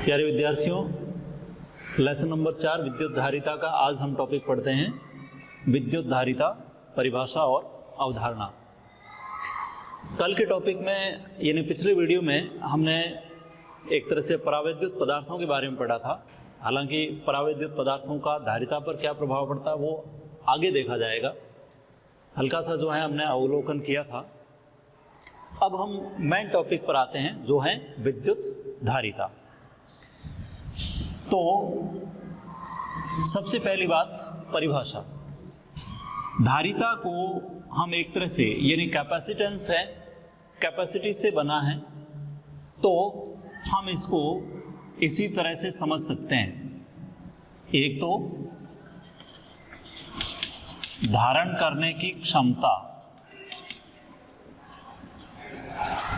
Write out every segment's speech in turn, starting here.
प्यारे विद्यार्थियों, lesson number 4 विद्युत धारिता का आज हम टॉपिक पढ़ते हैं विद्युत धारिता, परिभाषा और अवधारणा। कल के टॉपिक में यानी पिछले वीडियो में हमने एक तरह से परावैद्युत पदार्थों के बारे में पढ़ा था। हालांकि परावैद्युत पदार्थों का धारिता पर क्या प्रभाव पड़ता है वो आगे देखा जाएगा। हल्का सा जो है हमने अवलोकन किया था। अब हम मेन टॉपिक पर आते हैं जो है विद्युत धारिता। तो सबसे पहली बात परिभाषा। धारिता को हम एक तरह से यानी कैपेसिटेंस है, कैपेसिटी से बना है, तो हम इसको इसी तरह से समझ सकते हैं। एक तो धारण करने की क्षमता,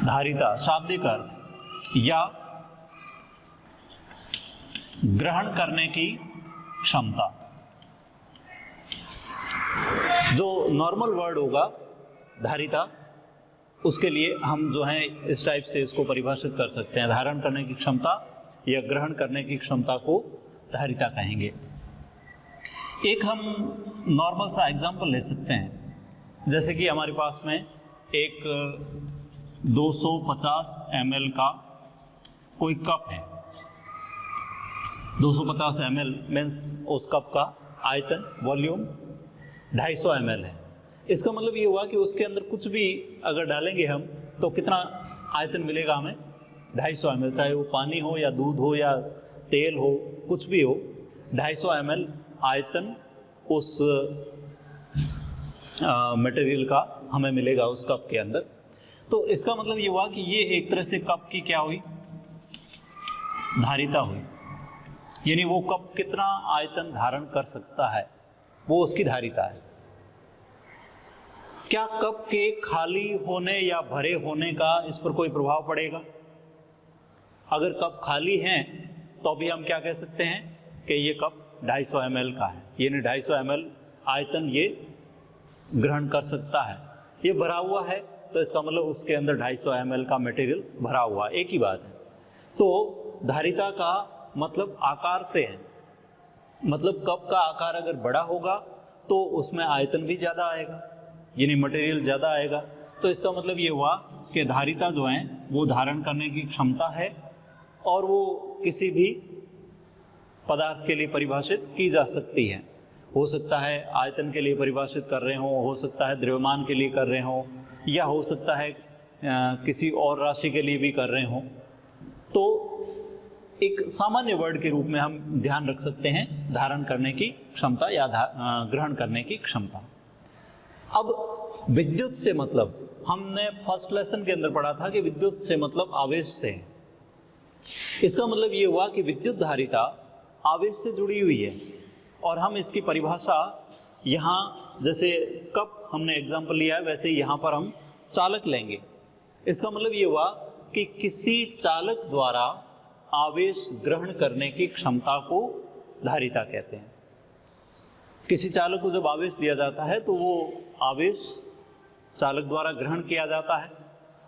धारिता शाब्दिक अर्थ, या ग्रहण करने की क्षमता। जो नॉर्मल वर्ड होगा धारिता, उसके लिए हम जो है इस टाइप से इसको परिभाषित कर सकते हैं। धारण करने की क्षमता या ग्रहण करने की क्षमता को धारिता कहेंगे। एक हम नॉर्मल सा एग्जांपल ले सकते हैं, जैसे कि हमारे पास में एक 250 ml का कोई कप है। 250 ml मीन्स उस कप का आयतन, वॉल्यूम 250 ml है। इसका मतलब ये हुआ कि उसके अंदर कुछ भी अगर डालेंगे हम तो कितना आयतन मिलेगा हमें? 250 ml, चाहे वो पानी हो या दूध हो या तेल हो, कुछ भी हो, 250 ml आयतन उस मटेरियल का हमें मिलेगा उस कप के अंदर। तो इसका मतलब ये हुआ कि ये एक तरह से कप की क्या हुई? धारिता हुई। यानी वो कप कितना आयतन धारण कर सकता है, वो उसकी धारिता है। क्या कप के खाली होने या भरे होने का इस पर कोई प्रभाव पड़ेगा? अगर कप खाली हैं तो भी हम क्या कह सकते हैं कि ये कप 250 ml का है, यानी 250 ml आयतन ये ग्रहण कर सकता है। ये भरा हुआ है तो इसका मतलब उसके अंदर 250 ml का मटेरियल भरा हुआ, एक ही बात है। तो धारिता का मतलब आकार से है। मतलब कप का आकार अगर बड़ा होगा तो उसमें आयतन भी ज़्यादा आएगा, यानी मटेरियल ज़्यादा आएगा। तो इसका मतलब ये हुआ कि धारिता जो है वो धारण करने की क्षमता है और वो किसी भी पदार्थ के लिए परिभाषित की जा सकती है। हो सकता है आयतन के लिए परिभाषित कर रहे हो सकता है द्रव्यमान के लिए कर रहे हो, या हो सकता है किसी और राशि के लिए भी कर रहे हो। तो एक सामान्य वर्ड के रूप में हम ध्यान रख सकते हैं धारण करने की क्षमता या ग्रहण करने की क्षमता। अब विद्युत से मतलब हमने फर्स्ट लेसन के अंदर पढ़ा था कि विद्युत से मतलब आवेश से। इसका मतलब ये हुआ कि विद्युत धारिता आवेश से जुड़ी हुई है। और हम इसकी परिभाषा यहाँ जैसे कप हमने एग्जाम्पल लिया है, वैसे यहाँ पर हम चालक लेंगे। इसका मतलब ये हुआ कि किसी चालक द्वारा आवेश ग्रहण करने की क्षमता को धारिता कहते हैं। किसी चालक को जब आवेश दिया जाता है तो वो आवेश चालक द्वारा ग्रहण किया जाता है।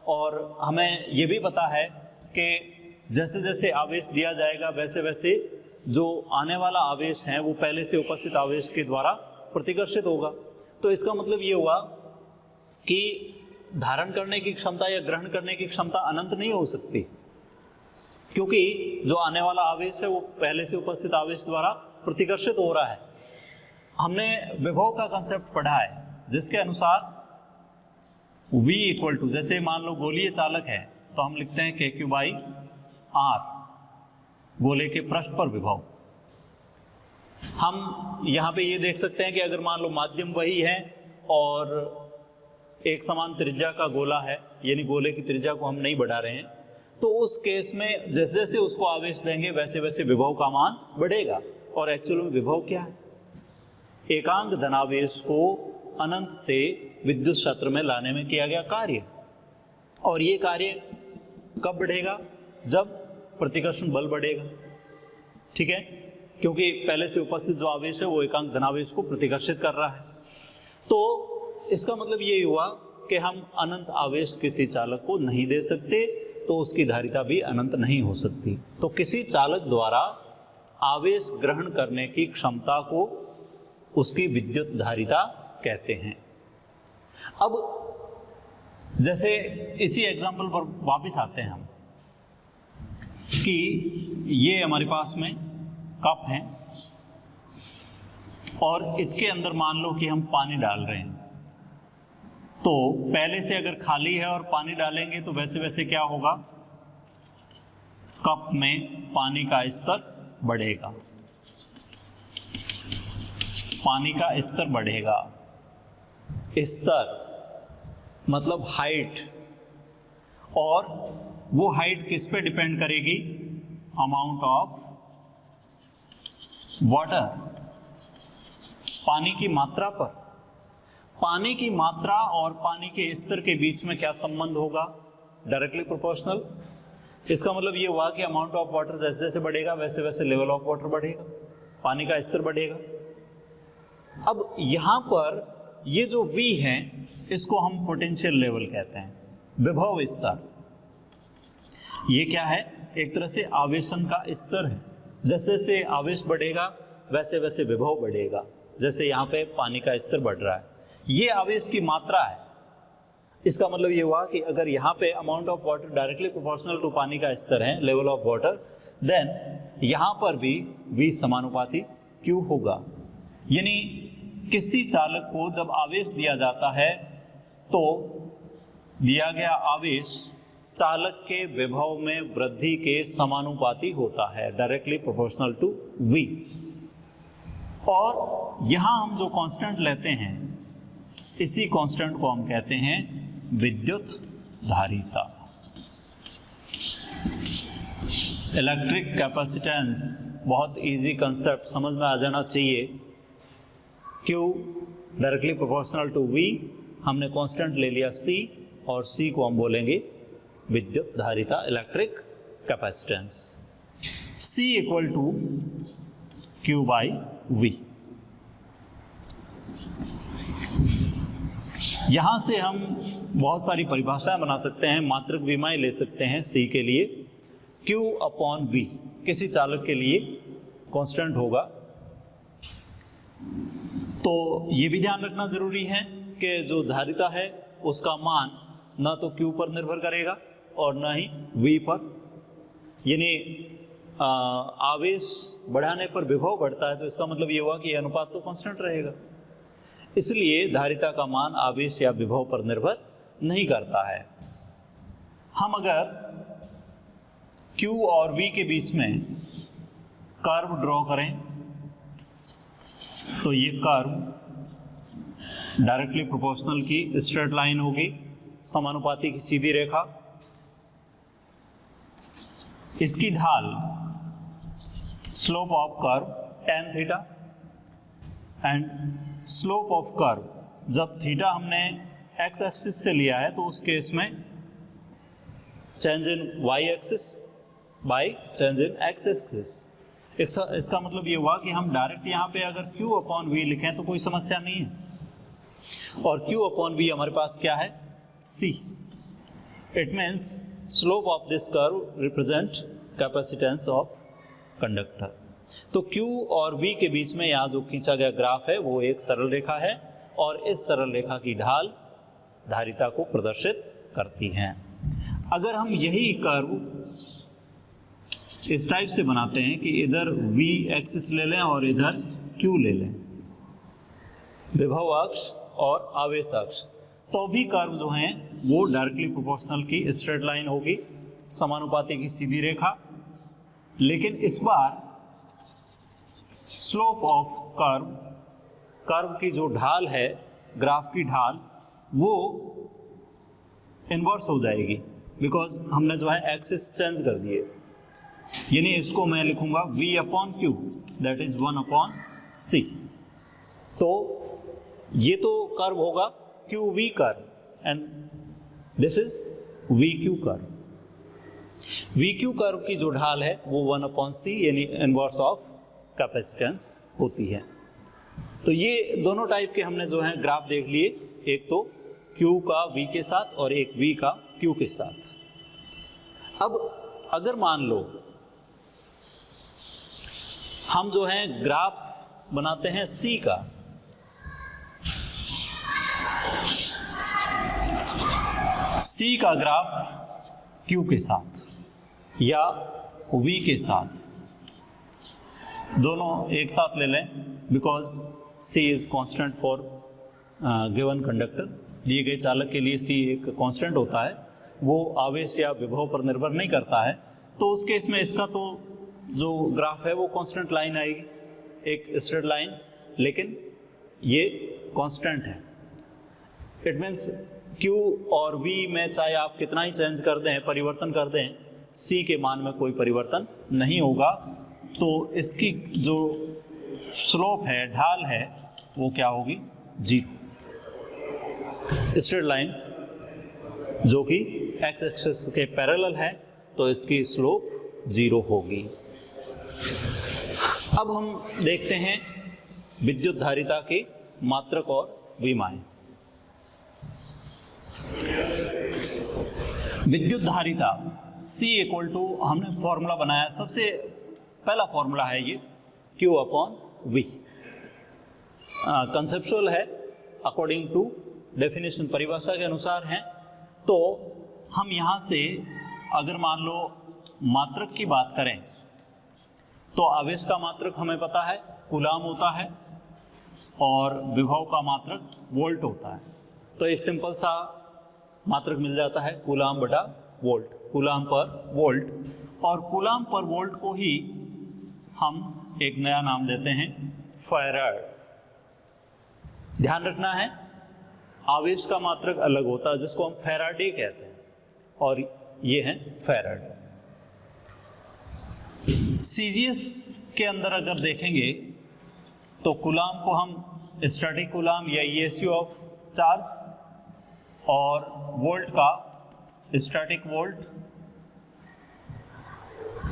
और हमें ये भी पता है कि जैसे जैसे आवेश दिया जाएगा वैसे वैसे जो आने वाला आवेश है वो पहले से उपस्थित आवेश के द्वारा प्रतिकर्षित होगा। तो इसका मतलब ये हुआ कि धारण करने की क्षमता या ग्रहण करने की क्षमता अनंत नहीं हो सकती, क्योंकि जो आने वाला आवेश है वो पहले से उपस्थित आवेश द्वारा प्रतिकर्षित हो रहा है। हमने विभव का कंसेप्ट पढ़ा है, जिसके अनुसार V इक्वल टू, जैसे मान लो गोलीय चालक है तो हम लिखते हैं KQ/R, गोले के पृष्ठ पर विभव। हम यहाँ पे ये देख सकते हैं कि अगर मान लो माध्यम वही है और एक समान त्रिज्या का गोला है, यानी गोले की त्रिज्या को हम नहीं बढ़ा रहे हैं, तो उस केस में जैसे जैसे उसको आवेश देंगे वैसे वैसे विभव का मान बढ़ेगा। और एक्चुअल में विभव क्या है? एकांक धनावेश को अनंत से विद्युत क्षेत्र में लाने में किया गया कार्य। और ये कार्य कब बढ़ेगा? जब प्रतिकर्षण बल बढ़ेगा। ठीक है, क्योंकि पहले से उपस्थित जो आवेश है वो एकांक धनावेश को प्रतिकर्षित कर रहा है। तो इसका मतलब ये हुआ कि हम अनंत आवेश किसी चालक को नहीं दे सकते। तो उसकी धारिता भी अनंत नहीं हो सकती। तो किसी चालक द्वारा आवेश ग्रहण करने की क्षमता को उसकी विद्युत धारिता कहते हैं। अब जैसे इसी एग्जाम्पल पर वापस आते हैं हम कि ये हमारे पास में कप है और इसके अंदर मान लो कि हम पानी डाल रहे हैं। तो पहले से अगर खाली है और पानी डालेंगे तो वैसे वैसे क्या होगा, कप में पानी का स्तर बढ़ेगा, पानी का स्तर बढ़ेगा। स्तर मतलब हाइट, और वो हाइट किस पे डिपेंड करेगी, अमाउंट ऑफ वाटर, पानी की मात्रा पर। पानी की मात्रा और पानी के स्तर के बीच में क्या संबंध होगा, डायरेक्टली प्रोपोर्शनल। इसका मतलब ये हुआ कि अमाउंट ऑफ वाटर जैसे जैसे बढ़ेगा वैसे वैसे लेवल ऑफ वाटर बढ़ेगा, पानी का स्तर बढ़ेगा। अब यहां पर ये जो V है इसको हम पोटेंशियल लेवल कहते हैं, विभव स्तर। ये क्या है, एक तरह से आवेशन का स्तर है। जैसे जैसे आवेश बढ़ेगा वैसे वैसे विभव बढ़ेगा। जैसे यहाँ पे पानी का स्तर बढ़ रहा है, ये आवेश की मात्रा है। इसका मतलब ये हुआ कि अगर यहाँ पे amount of water directly proportional to पानी का स्तर है, लेवल ऑफ वाटर, देन यहाँ पर भी V समानुपाती Q होगा। यानी किसी चालक को जब आवेश दिया जाता है तो दिया गया आवेश चालक के विभव में वृद्धि के समानुपाती होता है, डायरेक्टली प्रोपोर्शनल टू V। और यहां हम जो कांस्टेंट लेते हैं इसी कांस्टेंट को हम कहते हैं विद्युत धारिता। इलेक्ट्रिक कैपेसिटेंस बहुत इजी कंसेप्ट, समझ में आ जाना चाहिए। Q directly proportional to V, हमने कांस्टेंट ले लिया C, और C को हम बोलेंगे विद्युत धारिता, electric capacitance. C equal to Q by V। यहां से हम बहुत सारी परिभाषाएं बना सकते हैं, मात्रक विमाएं ले सकते हैं C के लिए। Q अपॉन V किसी चालक के लिए कांस्टेंट होगा। तो ये भी ध्यान रखना जरूरी है कि जो धारिता है उसका मान ना तो Q पर निर्भर करेगा और ना ही V पर। यानी आवेश बढ़ाने पर विभव बढ़ता है तो इसका मतलब ये हुआ कि अनुपात तो कांस्टेंट रहेगा। इसलिए धारिता का मान आवेश या विभव पर निर्भर नहीं करता है। हम अगर Q और V के बीच में कर्व ड्रॉ करें तो ये कर्व डायरेक्टली प्रोपोर्शनल की स्ट्रेट लाइन होगी, समानुपाती की सीधी रेखा। इसकी ढाल slope of curve tan theta, and slope of curve जब थीटा हमने x एक्सिस से लिया है तो उस केस में change in y axis by change in x axis. इसका मतलब ये हुआ कि हम डायरेक्ट यहाँ पे अगर Q अपॉन V लिखें तो कोई समस्या नहीं है, और Q अपॉन V हमारे पास क्या है, C। It means slope of this curve represent capacitance of conductor. तो Q और V के बीच में यहाँ जो खींचा गया ग्राफ है वो एक सरल रेखा है, और इस सरल रेखा की ढाल धारिता को प्रदर्शित करती है। अगर हम यही कर्व इस टाइप से बनाते हैं कि इधर V एक्सिस ले लें और इधर Q ले लें, विभव अक्ष और आवेश अक्ष, तो भी कर्व जो हैं वो डायरेक्टली प्रोपोर्शनल की स्ट्रेट लाइन होगी, समानुपाती की सीधी रेखा। लेकिन इस बार स्लोप ऑफ कर्व, कर्व की जो ढाल है, ग्राफ की ढाल, वो इन्वर्स हो जाएगी, बिकॉज हमने जो है एक्सिस चेंज कर दिए। यानी इसको मैं लिखूंगा V upon Q, that is 1 upon C। तो ये तो कर्व होगा QV curve, and this is VQ curve. VQ curve की जो ढाल है वो 1 अपॉन C यानी इनवर्स ऑफ कैपेसिटेंस होती है। तो ये दोनों टाइप के हमने जो है ग्राफ देख लिए, एक तो Q का V के साथ और एक V का Q के साथ। अब अगर मान लो हम जो है ग्राफ बनाते हैं C का, C का ग्राफ Q के साथ या V के साथ, दोनों एक साथ ले लें, because C is constant for given conductor. दिए गए चालक के लिए C एक कांस्टेंट होता है, वो आवेश या विभव पर निर्भर नहीं करता है। तो उस केस में इसका तो जो ग्राफ है वो कांस्टेंट लाइन आएगी, एक स्ट्रेट लाइन, लेकिन ये कांस्टेंट है। इट मीन्स Q और V में चाहे आप कितना ही चेंज कर दें, परिवर्तन कर दें, C के मान में कोई परिवर्तन नहीं होगा। तो इसकी जो स्लोप है, ढाल है, वो क्या होगी? 0। स्ट्रेट लाइन जो कि एक्स एक्सिस के पैरेलल है, तो इसकी स्लोप 0 होगी। अब हम देखते हैं विद्युत धारिता की मात्रक और विमाएं। विद्युत धारिता C इक्वल टू, हमने फॉर्मूला बनाया, सबसे पहला फॉर्मूला है ये Q अपॉन V। कंसेप्चुअल है, अकॉर्डिंग टू डेफिनेशन, परिभाषा के अनुसार है। तो हम यहाँ से अगर मान लो मात्रक की बात करें, तो आवेश का मात्रक हमें पता है कूलाम होता है, और विभव का मात्रक वोल्ट होता है। तो एक सिंपल सा मात्रक मिल जाता है, कूलाम बटा वोल्ट, कूलाम पर वोल्ट। और कूलाम पर वोल्ट को ही हम एक नया नाम देते हैं फैराड। ध्यान रखना है, आवेश का मात्रक अलग होता है जिसको हम फैराडे कहते हैं, और ये है फैराड। सीजीएस के अंदर अगर देखेंगे तो कूलाम को हम स्टैटिक कूलाम या ईएसयू ऑफ चार्ज, और वोल्ट का static volt.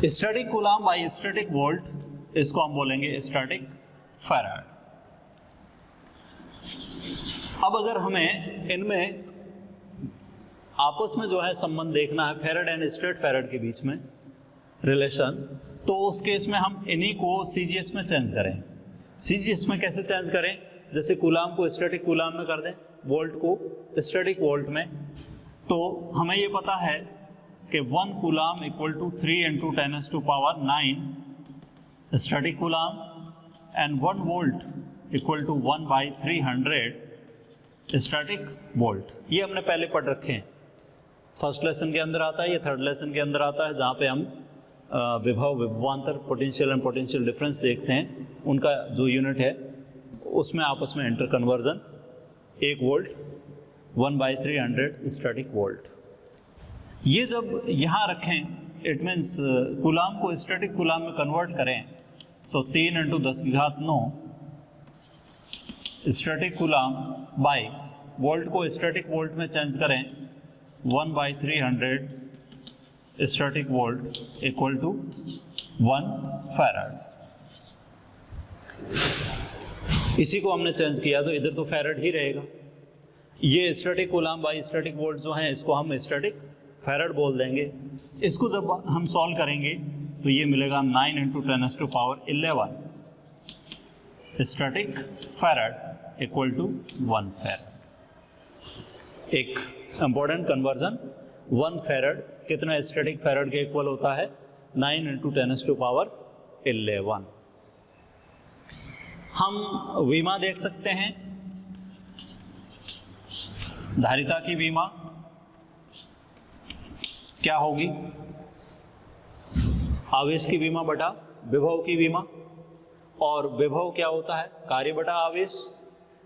Static coulomb by static volt, इसको हम बोलेंगे स्टैटिक फैराड। अब अगर हमें इनमें आपस में जो है संबंध देखना है, फैराड एंड स्ट्रेट फैराड के बीच में रिलेशन, तो उस केस में हम इन्हीं को सीजीएस में चेंज करें। सीजीएस में कैसे चेंज करें? जैसे कूलाम को स्टैटिक कूलाम में कर दें, वोल्ट को स्टैटिक वोल्ट में। तो हमें ये पता है कि 1 coulomb equal to 3 × 10⁹ static coulomb, and 1 volt equal to 1/300 static volt. ये हमने पहले पढ़ रखे हैं, फर्स्ट लेसन के अंदर आता है, ये थर्ड लेसन के अंदर आता है, जहाँ पे हम विभव, विभवांतर, पोटेंशियल एंड पोटेंशियल डिफरेंस देखते हैं। उनका जो यूनिट है उसमें आपस में interconversion, 1 volt 1/300 static volt. ये जब यहाँ रखें, इट मीन्स कूलाम को स्टैटिक कूलाम में कन्वर्ट करें, तो 3 × 10⁹ स्टैटिक कूलाम बाय वोल्ट को स्टैटिक वोल्ट में चेंज करें, 1/300 static volt equal to 1 farad. इसी को हमने चेंज किया तो इधर तो फैराड ही रहेगा। ये static coulomb by static volt जो है, इसको हम स्टैटिक फैराड बोल देंगे। इसको जब हम सॉल्व करेंगे तो ये मिलेगा 9 × 10⁻11 static farad equal to 1 farad. एक इंपॉर्टेंट कन्वर्जन, 1 फैराड कितना स्टैटिक फैराड के इक्वल होता है? 9 × 10⁻11। हम विमा देख सकते हैं, धारिता की विमा क्या होगी? आवेश की विमा बटा विभव की विमा, और विभव क्या होता है? कार्य बटा आवेश।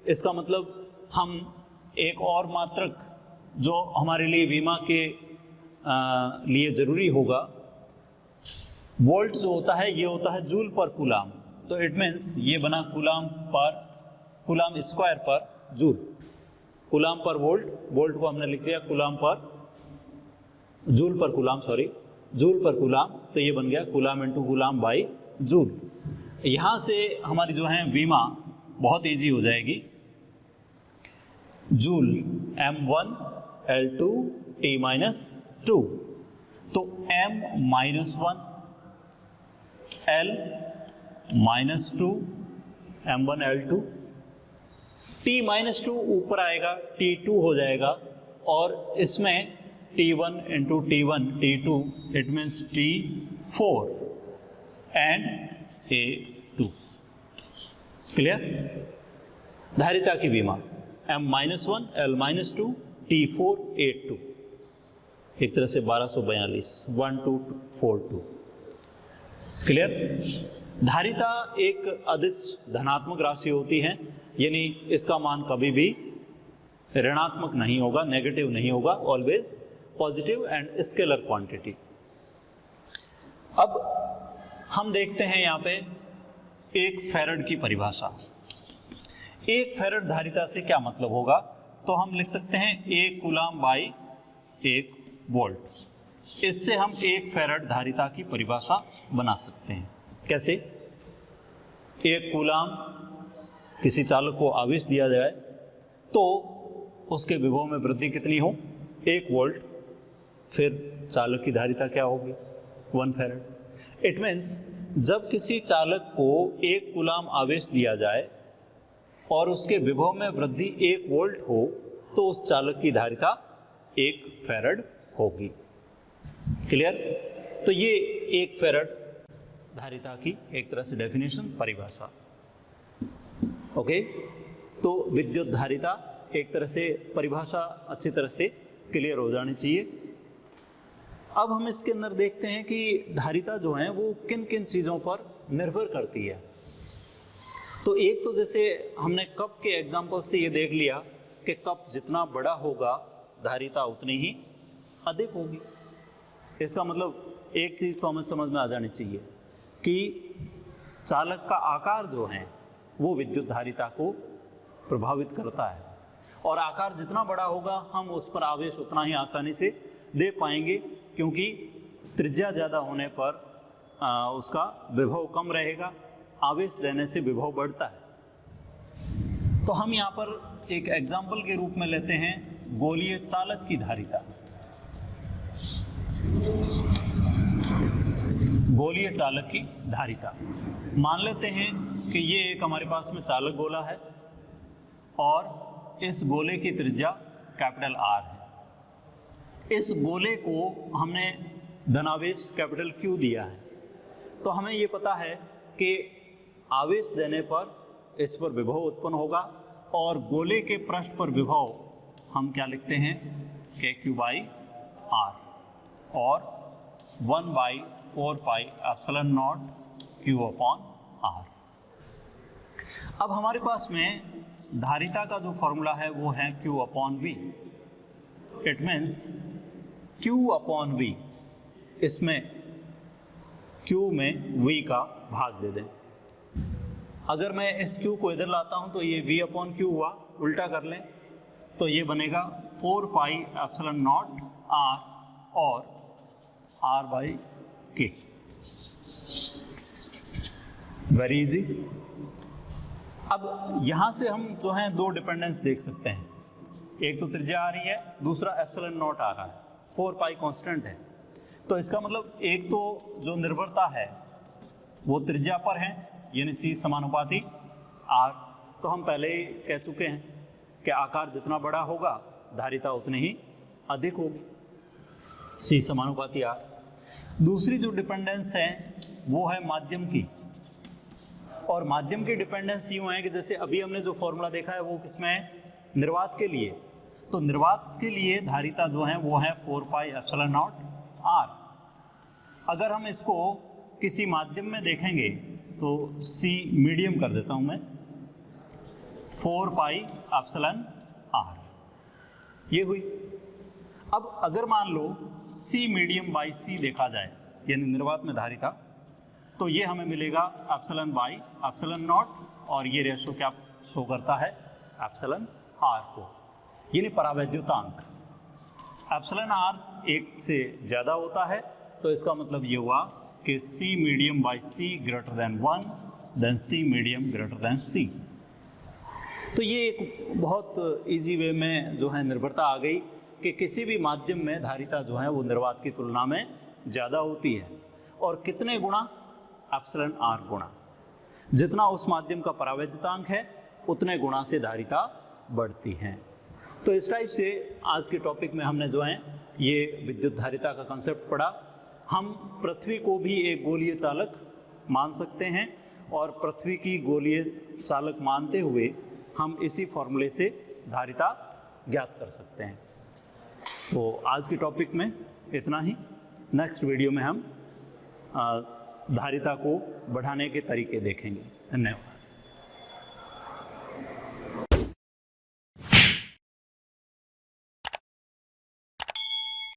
इसका मतलब हम एक और मात्रक जो हमारे लिए विमा के लिए जरूरी होगा, वोल्ट जो होता है ये होता है जूल पर कूलाम। तो इट मीन्स ये बना कूलाम स्क्वायर पर जूल, कूलाम पर वोल्ट, वोल्ट को हमने लिख लिया कूलाम पर जूल पर कूलाम, जूल पर कूलाम, तो ये बन गया कूलाम × कूलाम बाई जूल। यहाँ से हमारी जो है विमा बहुत इजी हो जाएगी, जूल m1 L2 T-2। तो m-1 L-2 m1 L2, t-2 ऊपर आएगा t2 हो जाएगा, और इसमें t1 into t1 t2 it means t4 and a2। Clear? धारिता की विमा m-1 L-2 t4 a2, एक तरह से 1242 1242। क्लियर? धारिता एक अदिश धनात्मक राशि होती है, यानी इसका मान कभी भी ऋणात्मक नहीं होगा, नेगेटिव नहीं होगा, always positive and scalar quantity. अब हम देखते हैं यहाँ पे एक फैराड की परिभाषा। एक फैराड धारिता से क्या मतलब होगा, तो हम लिख सकते हैं 1 कूलाम बाई 1 वोल्ट। इससे हम एक फैराड धारिता की परिभाषा बना सकते हैं। कैसे? 1 कूलाम किसी चालक को आवेश दिया जाए तो उसके विभव में वृद्धि कितनी हो, 1 वोल्ट, फिर चालक की धारिता क्या होगी, 1 फैराड। इट मीन्स जब किसी चालक को 1 कूलाम आवेश दिया जाए और उसके विभव में वृद्धि 1 वोल्ट हो तो उस चालक की धारिता 1 फैराड होगी। क्लियर? तो ये 1 फैराड धारिता की एक तरह से डेफिनेशन, परिभाषा। ओके, तो विद्युत धारिता एक तरह से परिभाषा अच्छी तरह से क्लियर हो जानी चाहिए। अब हम इसके अंदर देखते हैं कि धारिता जो है वो किन किन चीज़ों पर निर्भर करती है। तो एक तो जैसे हमने कप के एग्जाम्पल से ये देख लिया कि कप जितना बड़ा होगा धारिता उतनी ही अधिक होगी। इसका मतलब एक चीज़ तो हमें समझ में आ जानी चाहिए कि चालक का आकार जो है वो विद्युत धारिता को प्रभावित करता है, और आकार जितना बड़ा होगा हम उस पर आवेश उतना ही आसानी से दे पाएंगे, क्योंकि त्रिज्या ज़्यादा होने पर उसका विभव कम रहेगा, आवेश देने से विभव बढ़ता है। तो हम यहाँ पर एक एग्जाम्पल के रूप में लेते हैं गोलीय चालक की धारिता। गोलीय चालक की धारिता, मान लेते हैं कि ये एक हमारे पास में चालक गोला है और इस गोले की त्रिज्या कैपिटल R है। इस गोले को हमने धनावेश कैपिटल Q दिया है, तो हमें ये पता है कि आवेश देने पर इस पर विभव उत्पन्न होगा, और गोले के पृष्ठ पर विभव हम क्या लिखते हैं, KQ बाई R, और 1/4 pi epsilon not Q upon R। अब हमारे पास में धारिता का जो फॉर्मूला है वो है Q upon V। It means Q upon V, इसमें Q में V का भाग दे दें। अगर मैं इस Q को इधर लाता हूं तो ये V अपॉन Q हुआ, उल्टा कर लें तो ये बनेगा 4 पाई एप्सिलॉन नॉट R और R by K। Very easy. अब यहां से हम जो है दो डिपेंडेंस देख सकते हैं, एक तो त्रिज्या आ रही है, दूसरा एप्सिलॉन नॉट आ रहा है, 4 पाई कांस्टेंट है। तो इसका मतलब एक तो जो निर्भरता है वो त्रिज्या पर है, यानी C समानुपाती R। तो हम पहले ही कह चुके हैं कि आकार जितना बड़ा होगा धारिता उतनी ही अधिक होगी, C समानुपाती R। दूसरी जो डिपेंडेंस है वो है माध्यम की, और माध्यम की डिपेंडेंस यूँ है कि जैसे अभी हमने जो फॉर्मूला देखा है वो किसमें है, निर्वात के लिए। तो निर्वात के लिए धारिता जो है वो है 4 पाई एप्सिलॉन नॉट R। अगर हम इसको किसी माध्यम में देखेंगे तो C मीडियम कर देता हूँ मैं, 4 पाई एप्सिलॉन R, ये हुई। अब अगर मान लो C मीडियम बाई C देखा जाए, यानी निर्वात में धारिता, तो ये हमें मिलेगा एप्सिलॉन बाई एप्सिलॉन नॉट, और ये रेशो क्या शो करता है, एप्सिलॉन R को, यानी परावैद्युतांक। एप्सिलॉन R 1 से ज़्यादा होता है, तो इसका मतलब ये हुआ कि C medium by C greater than 1, then C medium greater than C। तो ये एक बहुत इजी वे में जो है निर्भरता आ गई कि किसी भी माध्यम में धारिता जो है वो निर्वात की तुलना में ज़्यादा होती है और कितने गुणा, एप्सिलॉन आर गुणा। जितना उस माध्यम का परावैद्युतांक है उतने गुणा से धारिता बढ़ती है। तो इस टाइप से आज के टॉपिक में हमने जो है ये विद्युत धारिता का कंसेप्ट पढ़ा। हम पृथ्वी को भी एक गोलीय चालक मान सकते हैं और पृथ्वी की गोलीय चालक मानते हुए हम इसी फॉर्मूले से धारिता ज्ञात कर सकते हैं। तो आज के टॉपिक में इतना ही। नेक्स्ट वीडियो में हम धारिता को बढ़ाने के तरीके देखेंगे। धन्यवाद।